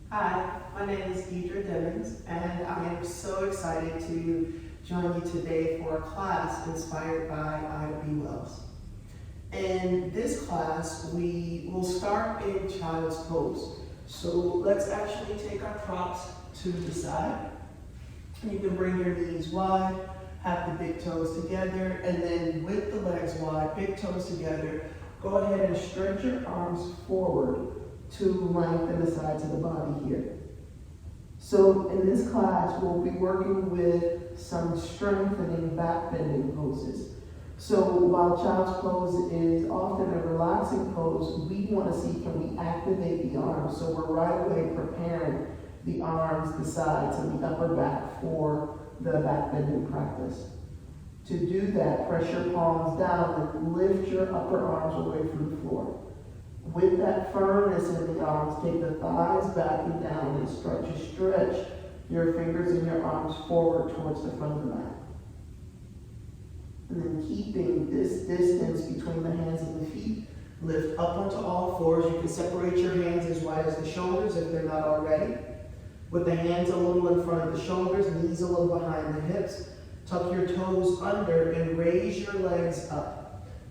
Hi, my name is Demons, and I am so excited to join you today for a class inspired by Ida B. Wells. In this class, we will start in child's pose. So let's actually take our props to the side. You can bring your knees wide, have the big toes together, and then with the legs wide, big toes together, go ahead and stretch your arms forward to lengthen the sides of the body here. So in this class, we'll be working with some strengthening back bending poses. So while child's pose is often a relaxing pose, we want to see, can we activate the arms? So we're right away preparing the arms, the sides, and the upper back for the back bending practice. To do that, press your palms down and lift your upper arms away from the floor. With that firmness in the arms, take the thighs back and down and stretch your fingers and your arms forward towards the front of the mat. And then keeping this distance between the hands and the feet, lift up onto all fours. You can separate your hands as wide as the shoulders if they're not already. With the hands a little in front of the shoulders, knees a little behind the hips. Tuck your toes under and raise your legs up.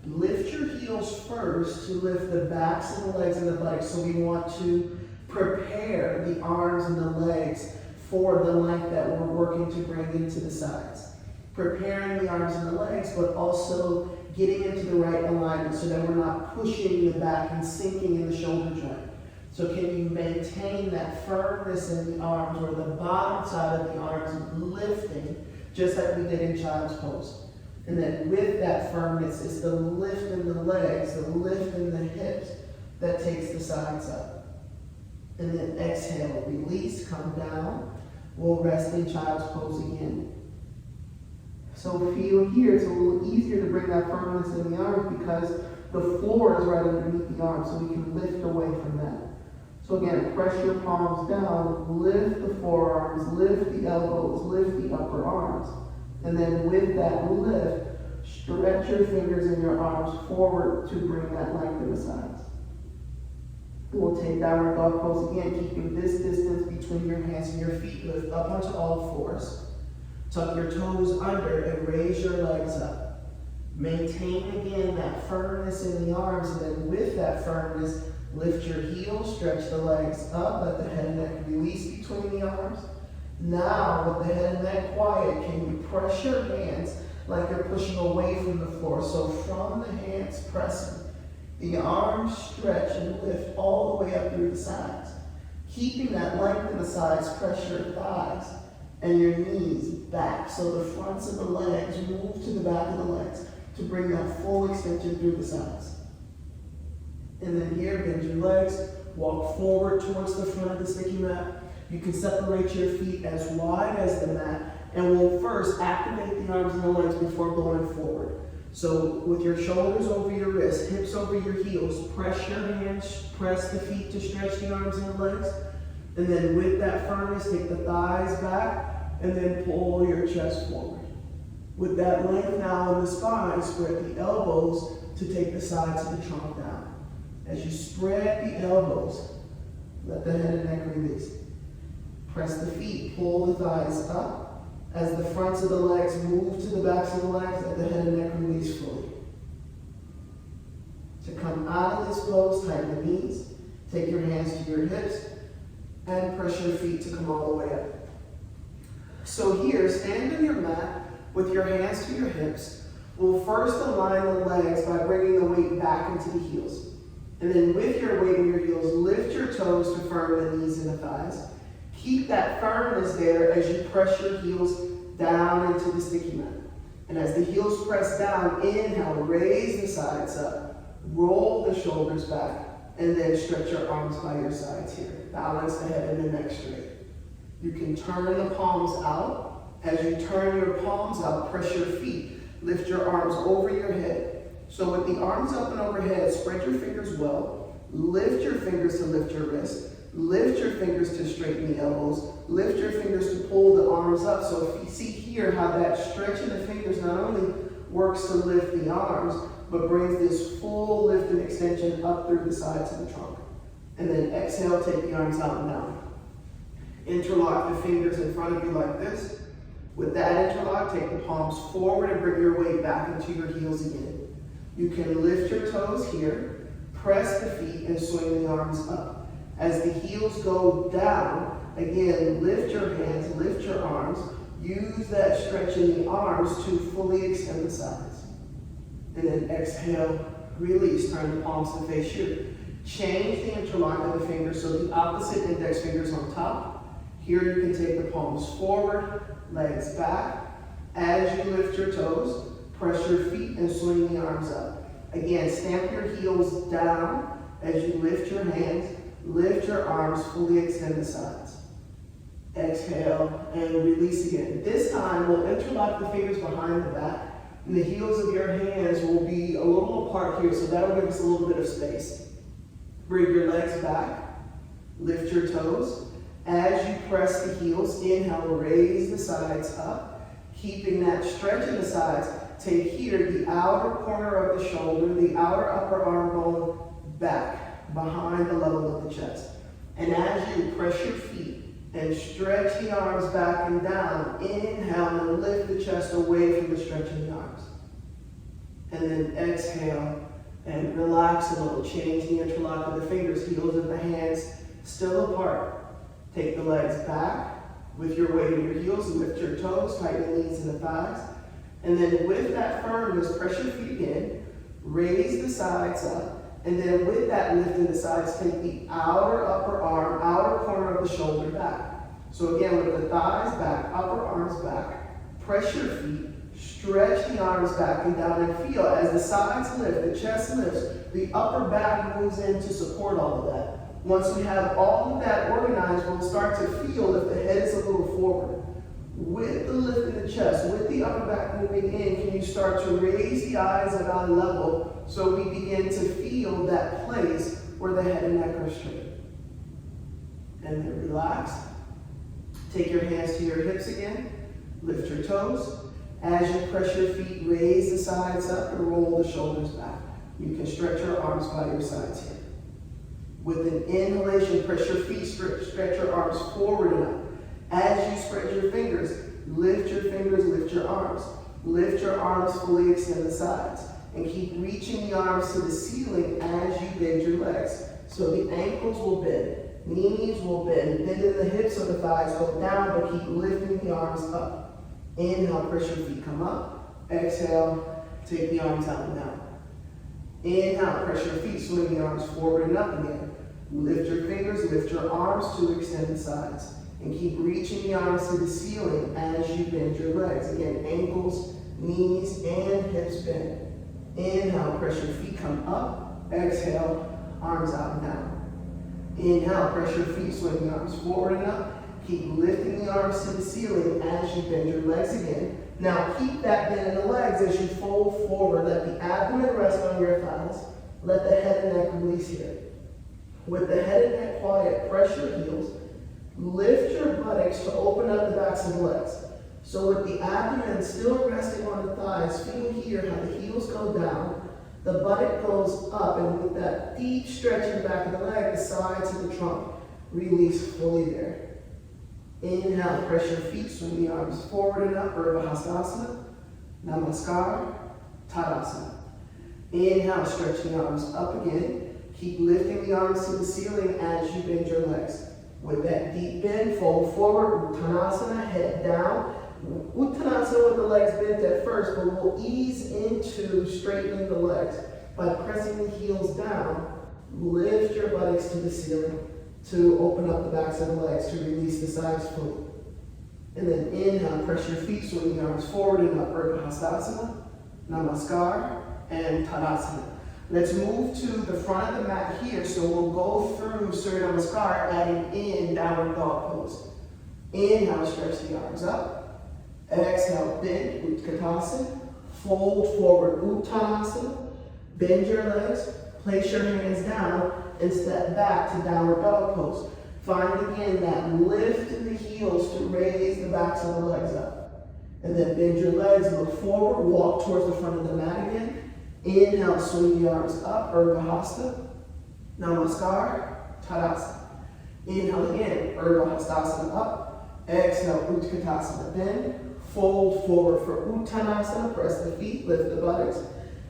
Lift your heels first to lift the backs of the legs and the buttocks. So we want to prepare the arms and the legs for the length that we're working to bring into the sides. Preparing the arms and the legs, but also getting into the right alignment so that we're not pushing the back and sinking in the shoulder joint. So can you maintain that firmness in the arms, or the bottom side of the arms lifting, just like we did in child's pose? And then with that firmness, it's the lift in the legs, the lift in the hips that takes the sides up. And then exhale, release, come down. We'll rest in child's pose again. So feel here, it's a little easier to bring that firmness in the arms because the floor is right underneath the arms, so we can lift away from that. So again, press your palms down, lift the forearms, lift the elbows, lift the upper arms. And then with that lift, stretch your fingers and your arms forward to bring that length in the sides. We'll take downward dog pose again, keeping this distance between your hands and your feet. Lift up onto all fours. Tuck your toes under and raise your legs up. Maintain again that firmness in the arms, and then with that firmness, lift your heels, stretch the legs up, let the head and neck release between the arms. Now, with the head and neck quiet, can you press your hands like you're pushing away from the floor? So from the hands pressing, the arms stretch and lift all the way up through the sides. Keeping that length in the sides, press your thighs and your knees back. So the fronts of the legs move to the back of the legs to bring that full extension through the sides. And then here, bend your legs, walk forward towards the front of the sticky mat. You can separate your feet as wide as the mat, and we'll first activate the arms and the legs before going forward. So with your shoulders over your wrists, hips over your heels, press your hands, press the feet to stretch the arms and the legs. And then with that firmness, take the thighs back, and then pull your chest forward. With that length now in the spine, spread the elbows to take the sides of the trunk down. As you spread the elbows, let the head and neck release. Press the feet, pull the thighs up. As the fronts of the legs move to the backs of the legs, let the head and neck release fully. To come out of this pose, tighten the knees. Take your hands to your hips and press your feet to come all the way up. So here, stand on your mat with your hands to your hips. We'll first align the legs by bringing the weight back into the heels. And then with your weight in your heels, lift your toes to firm the knees and the thighs. Keep that firmness there as you press your heels down into the sticky mat. And as the heels press down, inhale, raise the sides up, roll the shoulders back, and then stretch your arms by your sides here. Balance the head and the neck straight. You can turn the palms out. As you turn your palms out, press your feet. Lift your arms over your head. So with the arms up and overhead, spread your fingers well. Lift your fingers to lift your wrist. Lift your fingers to straighten the elbows. Lift your fingers to pull the arms up. So if you see here how that stretch in the fingers not only works to lift the arms, but brings this full lift and extension up through the sides of the trunk. And then exhale, take the arms out and down. Interlock the fingers in front of you like this. With that interlock, take the palms forward and bring your weight back into your heels again. You can lift your toes here, press the feet, and swing the arms up. As the heels go down, again, lift your hands, lift your arms. Use that stretch in the arms to fully extend the sides. And then exhale, release, turn the palms to face you. Change the interlock of the fingers so the opposite index fingers on top. Here you can take the palms forward, legs back. As you lift your toes, press your feet and swing the arms up. Again, stamp your heels down as you lift your hands, lift your arms, fully extend the sides. Exhale and release again. This time we'll interlock the fingers behind the back and the heels of your hands will be a little apart here, so that'll give us a little bit of space. Bring your legs back, lift your toes. As you press the heels, inhale, raise the sides up, keeping that stretch in the sides. Take here the outer corner of the shoulder, the outer upper arm bone back, behind the level of the chest. And as you press your feet and stretch the arms back and down, inhale and lift the chest away from the stretch in the arms. And then exhale and relax a little. Change the interlock of the fingers, heels of the hands still apart. Take the legs back with your weight in your heels, lift your toes, tighten the knees and the thighs. And then with that firmness, press your feet again, raise the sides up. And then with that lift in the sides, take the outer upper arm, outer corner of the shoulder back. So again, with the thighs back, upper arms back, press your feet, stretch the arms back and down and feel as the sides lift, the chest lifts, the upper back moves in to support all of that. Once we have all of that organized, we'll start to feel if the head is a little forward. With the lift in the chest, with the upper back moving in, can you start to raise the eyes at eye level so we begin to feel that place where the head and neck are straight. And then relax. Take your hands to your hips again. Lift your toes. As you press your feet, raise the sides up and roll the shoulders back. You can stretch your arms by your sides here. With an inhalation, press your feet, stretch your arms forward and up. As you spread your fingers, lift your arms. Lift your arms, fully extend the sides. And keep reaching the arms to the ceiling as you bend your legs. So the ankles will bend, knees will bend, bending the hips of the thighs go down, but keep lifting the arms up. Inhale, press your feet, come up. Exhale, take the arms out and down. Inhale, press your feet, swing the arms forward and up again. Lift your fingers, lift your arms to extend the sides. And keep reaching the arms to the ceiling as you bend your legs. Again, ankles, knees, and hips bend. Inhale, press your feet, come up. Exhale, arms out and down. Inhale, press your feet, swing the arms forward and up. Keep lifting the arms to the ceiling as you bend your legs again. Now keep that bend in the legs as you fold forward. Let the abdomen rest on your thighs. Let the head and neck release here. With the head and neck quiet, press your heels. Lift your buttocks to open up the backs of the legs. So with the abdomen still resting on the thighs, feel here how the heels go down, the buttock goes up, and with that deep stretch in the back of the leg, the sides of the trunk release fully there. Inhale, press your feet, swing the arms forward and up, urdhva, namaskar, tadasana. Inhale, stretch the arms up again. Keep lifting the arms to the ceiling as you bend your legs. With that deep bend, fold forward, uttanasana, head down. Uttanasana with the legs bent at first, but we'll ease into straightening the legs by pressing the heels down. Lift your buttocks to the ceiling to open up the backs of the legs to release the sides fully. And then inhale, press your feet, swing the arms forward and up, urdhva, namaskar, and tadasana. Let's move to the front of the mat here, so we'll go through Surya Namaskar, adding in downward dog pose. Inhale, stretch the arms up. Exhale, bend, utkatasana. Fold forward, uttanasana. Bend your legs, place your hands down, and step back to downward dog pose. Find again that lift in the heels to raise the backs of the legs up. And then bend your legs, look forward, walk towards the front of the mat again. Inhale, swing the arms up, urdhva, namaskar, tadasana. Inhale again, urdhva hastasana up. Exhale, utkatasana. Bend, fold forward for uttanasana. Press the feet, lift the buttocks.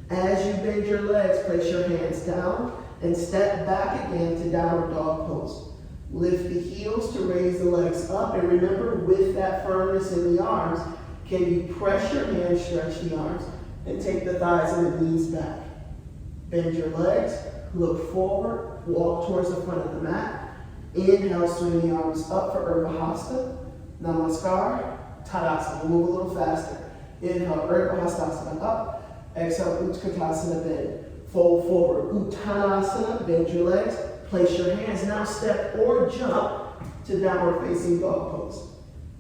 As you bend your legs, place your hands down and step back again to downward dog pose. Lift the heels to raise the legs up, and remember, with that firmness in the arms, can you press your hands, stretch the arms, and take the thighs and the knees back. Bend your legs, look forward, walk towards the front of the mat. Inhale, swing the arms up for Urdhva Hasta, Namaskar, Tadasana. Move a little faster. Inhale, Urdhva Hastasana up. Exhale, Utkatasana, bend. Fold forward, Uttanasana, bend your legs. Place your hands, now step or jump to downward facing dog pose.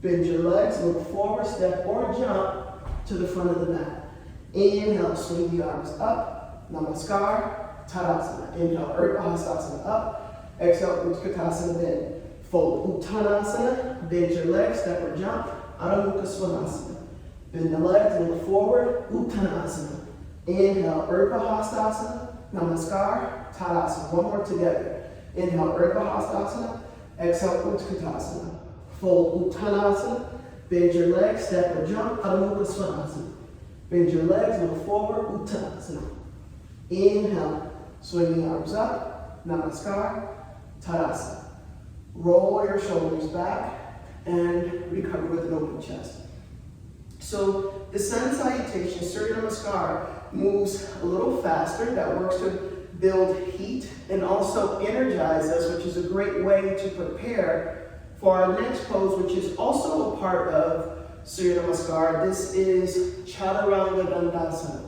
Bend your legs, look forward, step or jump to the front of the mat. Inhale, swing the arms up, Namaskar, Tadasana. Inhale, Urdhva Hastasana up. Exhale, Utkatasana, bend. Fold, Uttanasana, bend your legs, step or jump, Muka Svanasana. Bend the legs, look forward, Uttanasana. Inhale, Urdhva Hastasana, Namaskar, Tadasana. One more together. Inhale, Urdhva Hastasana. Exhale, Utkatasana. Fold, Uttanasana. Bend your legs, step or jump, Muka Svanasana. Bend your legs, look forward, Uttanasana. Inhale, swing the arms up, Namaskar, Tadasana. Roll your shoulders back and recover with an open chest. So the Sun Salutations, Surya Namaskar, moves a little faster. That works to build heat and also energize us, which is a great way to prepare for our next pose, which is also a part of Surya Namaskar. This is chaturanga dandasana.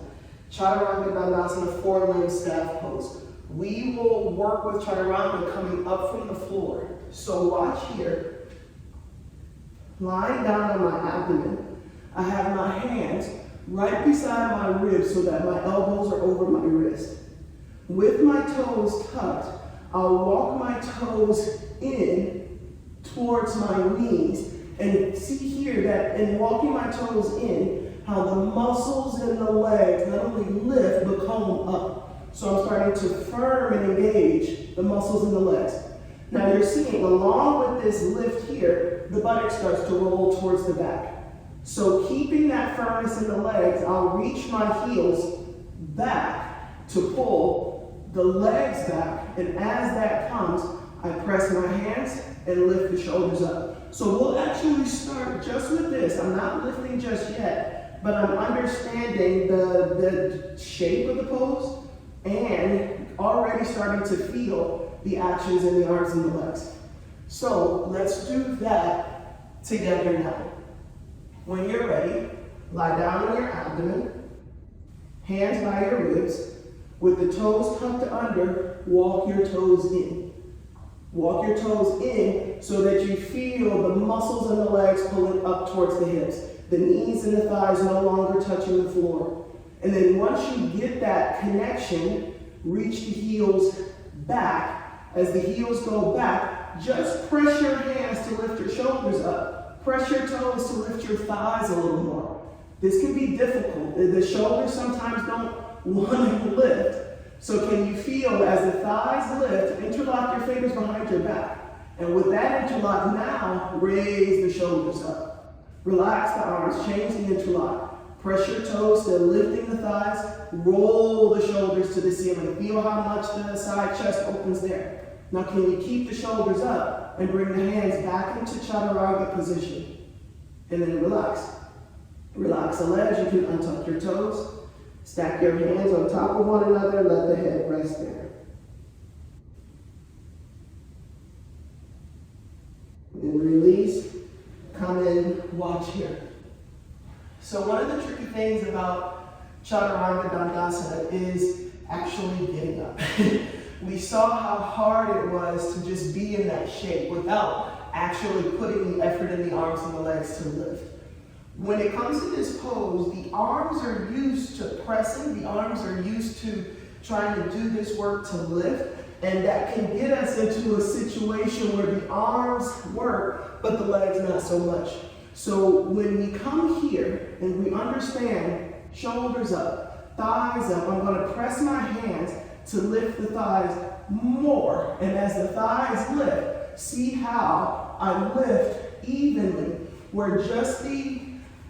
Chaturanga dandasana, four-limb staff pose. We will work with chaturanga coming up from the floor. So watch here. Lying down on my abdomen, I have my hands right beside my ribs so that my elbows are over my wrist. With my toes tucked, I'll walk my toes in towards my knees, and see here that in walking my toes in, how the muscles in the legs not only lift but come up. So I'm starting to firm and engage the muscles in the legs. Now you're seeing, along with this lift here, the buttock starts to roll towards the back. So keeping that firmness in the legs, I'll reach my heels back to pull the legs back. And as that comes, I press my hands and lift the shoulders up. So we'll actually start just with this. I'm not lifting just yet, but I'm understanding the shape of the pose and already starting to feel the actions in the arms and the legs. So let's do that together now. When you're ready, lie down on your abdomen, hands by your ribs, with the toes tucked under, walk your toes in. Walk your toes in so that you feel the muscles in the legs pulling up towards the hips. The knees and the thighs no longer touching the floor. And then once you get that connection, reach the heels back. As the heels go back, just press your hands to lift your shoulders up. Press your toes to lift your thighs a little more. This can be difficult. The shoulders sometimes don't want to lift. So can you feel as the thighs lift, interlock your fingers behind your back. And with that interlock now, raise the shoulders up. Relax the arms, change the interlock. Press your toes to lifting the thighs, roll the shoulders to the ceiling. Feel how much the side chest opens there. Now can you keep the shoulders up and bring the hands back into chaturanga position? And then relax. Relax the legs, you can untuck your toes. Stack your hands on top of one another, let the head rest there. And release, come in, watch here. So one of the tricky things about chaturanga dandasana is actually getting up. We saw how hard it was to just be in that shape without actually putting the effort in the arms and the legs to lift. When it comes to this pose, the arms are used to pressing, the arms are used to trying to do this work to lift, and that can get us into a situation where the arms work, but the legs not so much. So when we come here and we understand shoulders up, thighs up, I'm going to press my hands to lift the thighs more. And as the thighs lift, see how I lift evenly, where just the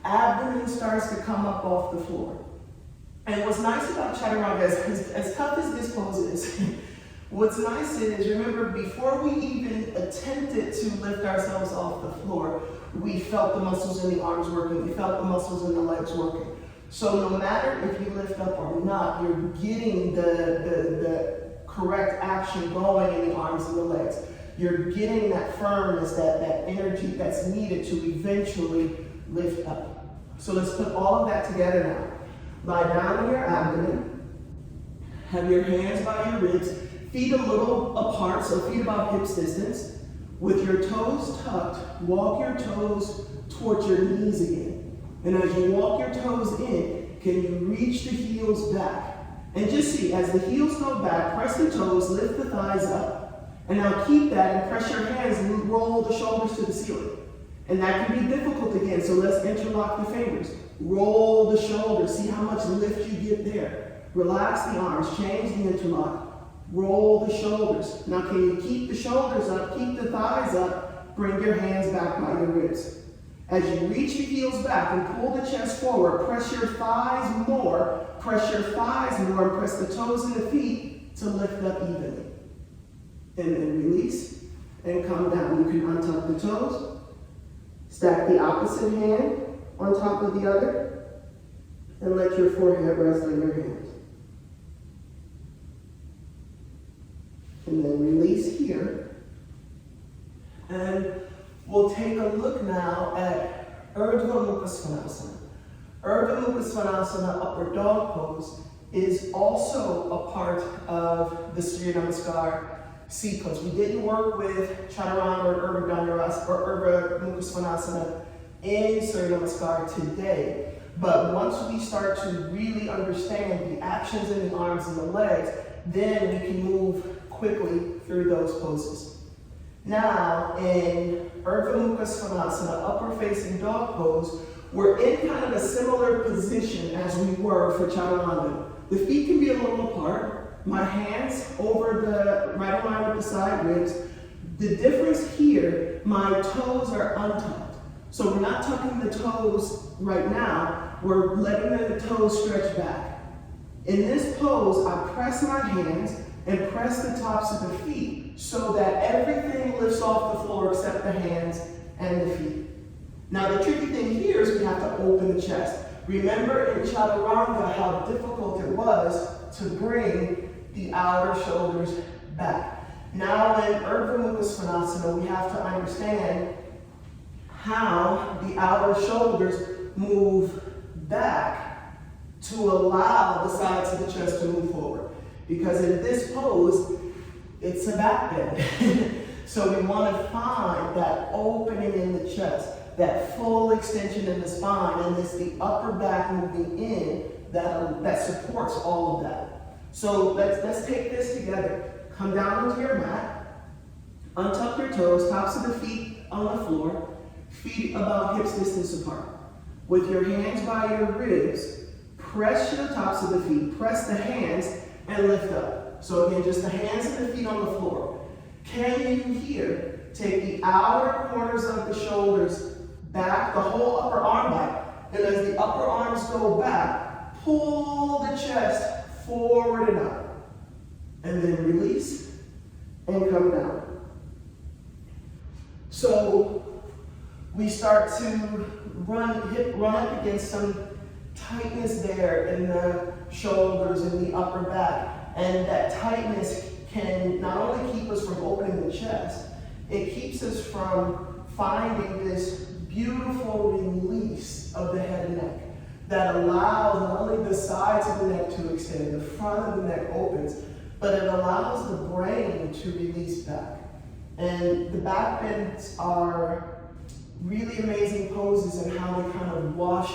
abdomen starts to come up off the floor. And what's nice about chaturanga, as tough as this pose is, what's nice is, remember, before we even attempted to lift ourselves off the floor, we felt the muscles in the arms working, we felt the muscles in the legs working. So no matter if you lift up or not, you're getting the correct action going in the arms and the legs. You're getting that firmness, that energy that's needed to eventually lift up. So let's put all of that together now. Lie down on your abdomen. Have your hands by your ribs. Feet a little apart, so feet about hips distance. With your toes tucked, walk your toes towards your knees again. And as you walk your toes in, can you reach the heels back? And just see, as the heels go back, press the toes, lift the thighs up. And now keep that and press your hands and roll the shoulders to the ceiling. And that can be difficult again, so let's interlock the fingers. Roll the shoulders, see how much lift you get there. Relax the arms, change the interlock. Roll the shoulders. Now can you keep the shoulders up, keep the thighs up, bring your hands back by your ribs. As you reach your heels back and pull the chest forward, press your thighs more, and press the toes and the feet to lift up evenly. And then release and come down. You can untuck the toes, stack the opposite hand on top of the other, and let your forehead rest on your hands. And then release here. And we'll take a look now at urdhva Muka Svanasana. Urdhva Muka Svanasana, upward dog pose, is also a part of the Surya Namaskar sequence. We didn't work with chaturanga or urdhva Muka Svanasana in Surya Namaskar today. But once we start to really understand the actions in the arms and the legs, then we can move quickly through those poses. Now, in urdhva Muka Svanasana, upward facing dog pose, we're in kind of a similar position as we were for chaturanga. The feet can be a little apart. My hands over the right in line with the side ribs. The difference here, my toes are untucked. So we're not tucking the toes right now. We're letting the toes stretch back. In this pose, I press my hands and press the tops of the feet so that everything lifts off the floor except the hands and the feet. Now the tricky thing here is we have to open the chest. Remember in chaturanga how difficult it was to bring the outer shoulders back. Now in urdhva Muka Svanasana, we have to understand how the outer shoulders move back to allow the sides of the chest to move forward. Because in this pose, it's a back bend. So we want to find that opening in the chest, that full extension in the spine, and it's the upper back moving in that supports all of that. So let's take this together. Come down onto your mat, untuck your toes, tops of the feet on the floor, feet about hips distance apart. With your hands by your ribs, press the tops of the feet, press the hands, and lift up. So again, just the hands and the feet on the floor. Can you here take the outer corners of the shoulders back, the whole upper arm back, and as the upper arms go back, pull the chest forward and up, and then release and come down. So we start to run up against some tightness there in the shoulders and the upper back, and that tightness can not only keep us from opening the chest, it keeps us from finding this beautiful release of the head and neck that allows not only the sides of the neck to extend, the front of the neck opens, but it allows the brain to release back. And the back bends are really amazing poses in how they kind of wash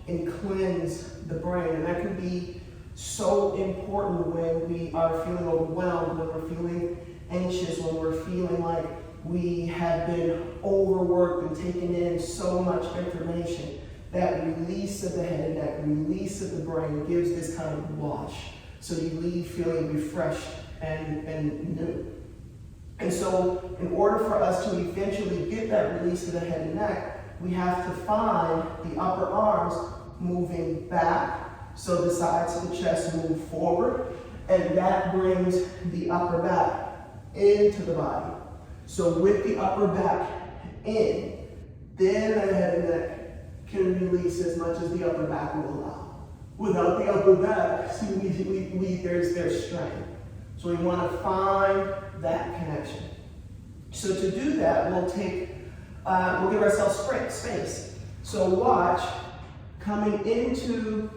and cleanse the brain. And that can be so important when we are feeling overwhelmed, when we're feeling anxious, when we're feeling like we have been overworked and taken in so much information. That release of the head and neck, release of the brain gives this kind of wash. So you leave feeling refreshed and new. And so in order for us to eventually get that release to the head and neck, we have to find the upper arms moving back, so the sides of the chest move forward, and that brings the upper back into the body. So with the upper back in, then the head and neck can release as much as the upper back will allow. Without the upper back, see, there's strain. So we want to find that connection. So to do that, we'll give ourselves space. So watch, coming into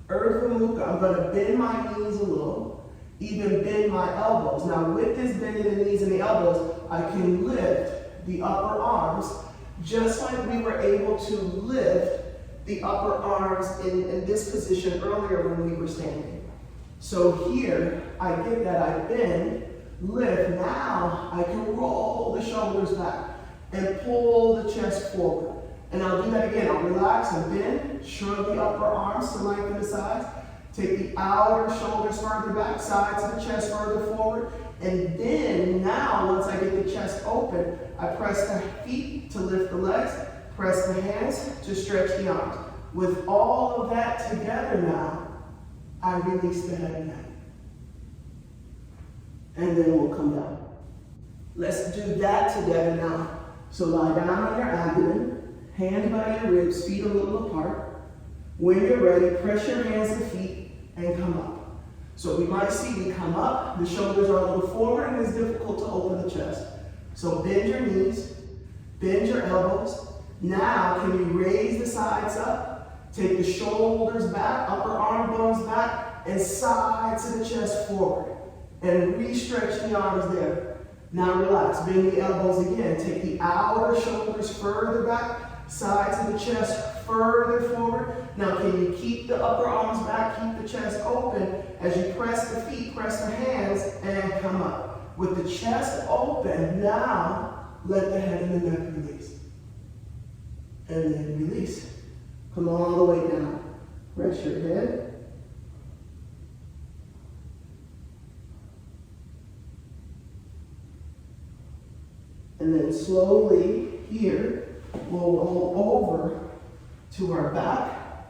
urdhva mukha, I'm going to bend my knees a little, even bend my elbows. Now with this bending the knees and the elbows, I can lift the upper arms, just like we were able to lift the upper arms in this position earlier when we were standing. So here, I get that, I bend, lift. Now I can roll the shoulders back and pull the chest forward. And I'll do that again. I'll relax and bend, shrug the upper arms to lengthen the sides, take the outer shoulders further back, sides of the chest further forward, and then now once I get the chest open, I press the feet to lift the legs, press the hands to stretch the arms. With all of that together now, I release the head and neck. And then we'll come down. Let's do that together now. So lie down on your abdomen, hands by your ribs, feet a little apart. When you're ready, press your hands and feet and come up. So we might see we come up, the shoulders are a little forward, and it's difficult to open the chest. So bend your knees, bend your elbows. Now can you raise the sides up, take the shoulders back, upper arm bones back, and sides of the chest forward. And re-stretch the arms there. Now relax, bend the elbows again. Take the outer shoulders further back, sides of the chest further forward. Now can you keep the upper arms back, keep the chest open. As you press the feet, press the hands, and come up. With the chest open, now let the head and the neck release. And then release. Come all the way down. Rest your head. And then slowly here, we'll roll over to our back.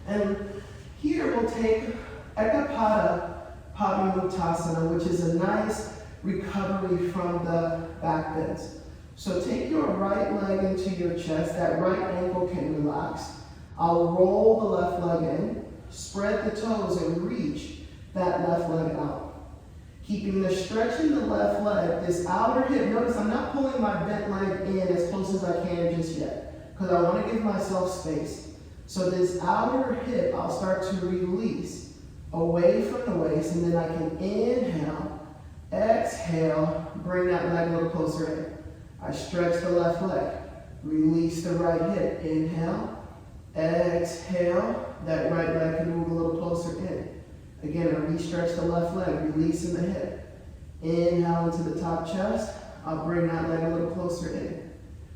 And here we'll take Ekapada Padimuktasana, which is a nice recovery from the back bends. So take your right leg into your chest. That right ankle can relax. I'll roll the left leg in, spread the toes, and reach that left leg out. Keeping the stretch in the left leg, this outer hip, notice I'm not pulling my bent leg in as close as I can just yet, because I want to give myself space. So this outer hip, I'll start to release away from the waist, and then I can inhale, exhale, bring that leg a little closer in. I stretch the left leg, release the right hip, inhale, exhale, that right leg can move a little closer in. Again, I re-stretch the left leg, releasing the hip. Inhale into the top chest. I'll bring that leg a little closer in.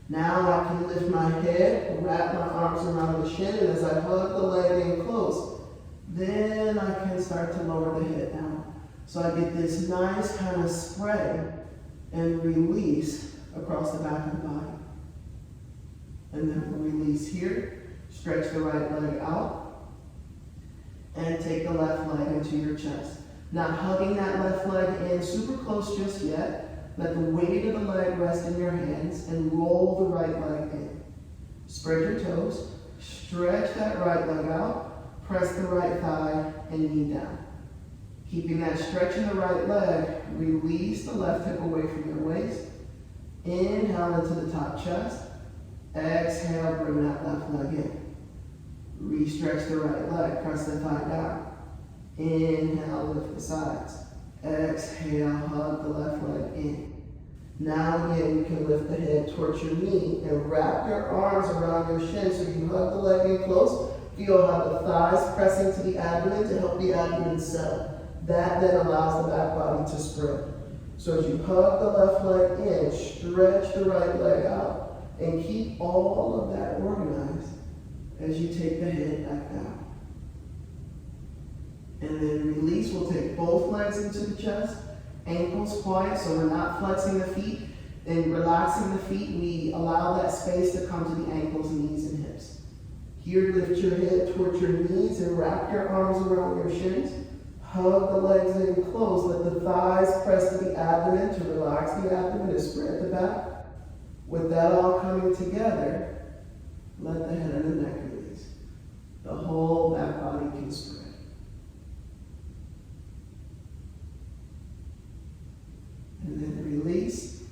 Now I can lift my head, wrap my arms around the shin, and as I hug the leg in close, then I can start to lower the head down. So I get this nice kind of spread and release across the back of the body. And then we'll release here, stretch the right leg out, and take the left leg into your chest. Not hugging that left leg in super close just yet. Let the weight of the leg rest in your hands and roll the right leg in. Spread your toes, stretch that right leg out, press the right thigh and knee down. Keeping that stretch in the right leg, release the left hip away from your waist. Inhale into the top chest. Exhale, bring that left leg in. Re-stretch the right leg, press the thigh down. Inhale, lift the sides. Exhale, hug the left leg in. Now again, you can lift the head towards your knee and wrap your arms around your shin so you hug the leg in close. Feel how the thighs pressing to the abdomen to help the abdomen settle. That then allows the back body to spread. So as you hug the left leg in, stretch the right leg out, and keep all of that organized as you take the head back down. And then release, we'll take both legs into the chest, Ankles quiet, so we're not flexing the feet. And relaxing the feet, we allow that space to come to the ankles, knees, and hips. Here, lift your head towards your knees and wrap your arms around your shins. Hug the legs in close. Let the thighs press to the abdomen to relax the abdomen and spread the back. With that all coming together, let the head and the neck release. The whole back body can spread. And then release.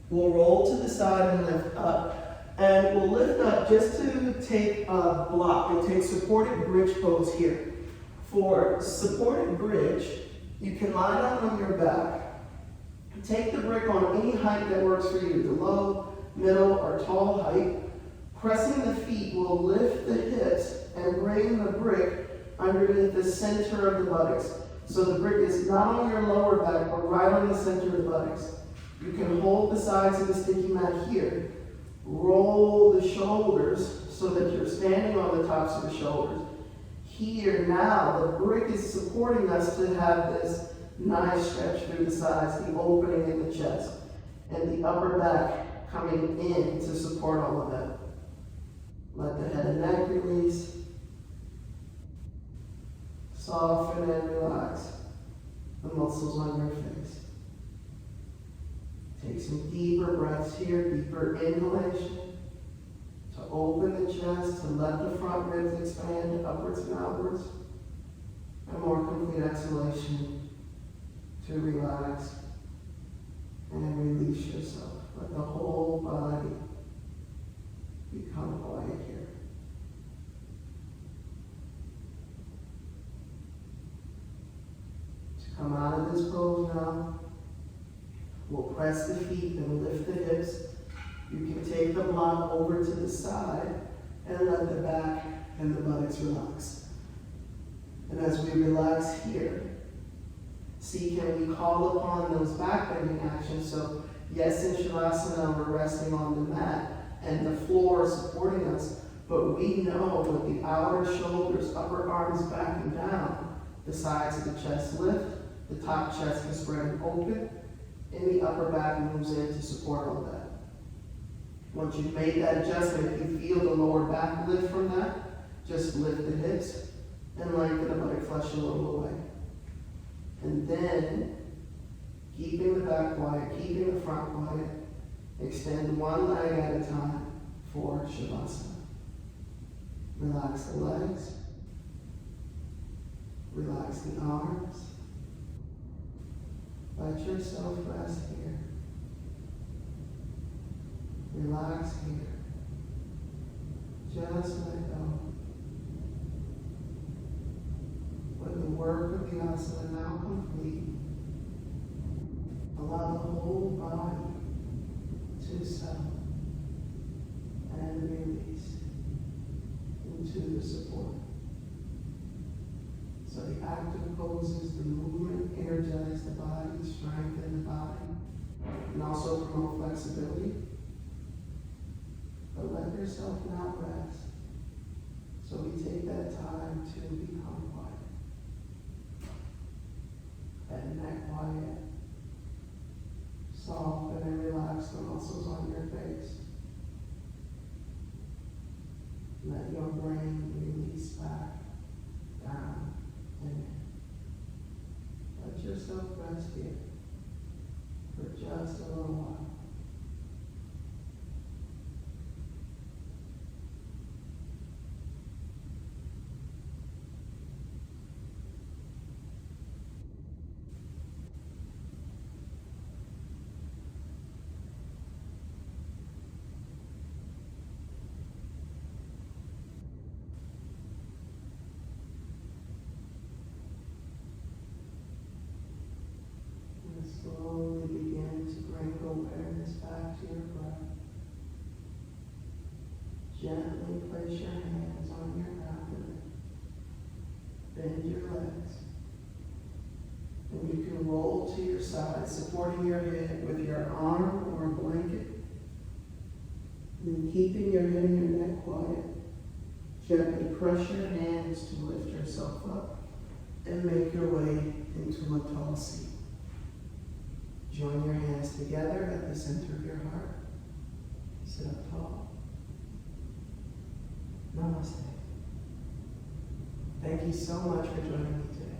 We'll roll to the side and lift up. And we'll lift up just to take a block and take supported bridge pose here. For supported bridge, you can lie down on your back. Take the brick on any height that works for you, the low, middle, or tall height. Pressing the feet will lift the hips and bring the brick underneath the center of the buttocks. So the brick is not on your lower back, but right on the center of the buttocks. You can hold the sides of the sticky mat here. Roll the shoulders so that you're standing on the tops of the shoulders. Here now, the brick is supporting us to have this nice stretch through the sides, the opening in the chest, and the upper back coming in to support all of that. Let the head and neck release. Soften and relax the muscles on your face. Take some deeper breaths here, deeper inhalation to open the chest, to let the front ribs expand upwards and outwards. A more complete exhalation to relax and release yourself. Let the whole body become quiet here. To come out of this pose now, we'll press the feet and lift the hips. You can take the block over to the side and let the back and the buttocks relax. And as we relax here, see, can we call upon those back bending actions? So yes, in Shavasana, we're resting on the mat and the floor is supporting us, but we know with the outer shoulders, upper arms back and down, the sides of the chest lift, the top chest can spread and open, and the upper back moves in to support all that. Once you've made that adjustment, if you feel the lower back lift from that, just lift the hips and lengthen the buttock flesh a little away. And then, keeping the back quiet, keeping the front quiet, extend one leg at a time for Shavasana. Relax the legs. Relax the arms. Let yourself rest here. Relax here. Just let go. With the work of the asana now complete, allow the whole body to settle and release into the support. So the active poses, the movement, energize the body, strengthen the body, and also promote flexibility. But let yourself now rest. So we take that time to become quiet. Head and neck quiet. Soften and relax the muscles on your face. Let your brain release back, down, and in. Let yourself rest here for just a little while. Slowly begin to bring awareness back to your breath. Gently place your hands on your abdomen. Bend your legs. And you can roll to your side, supporting your head with your arm or a blanket. And keeping your head and your neck quiet, gently press your hands to lift yourself up and make your way into a tall seat. Join your hands together at the center of your heart. Sit up tall. Namaste. Thank you so much for joining me today.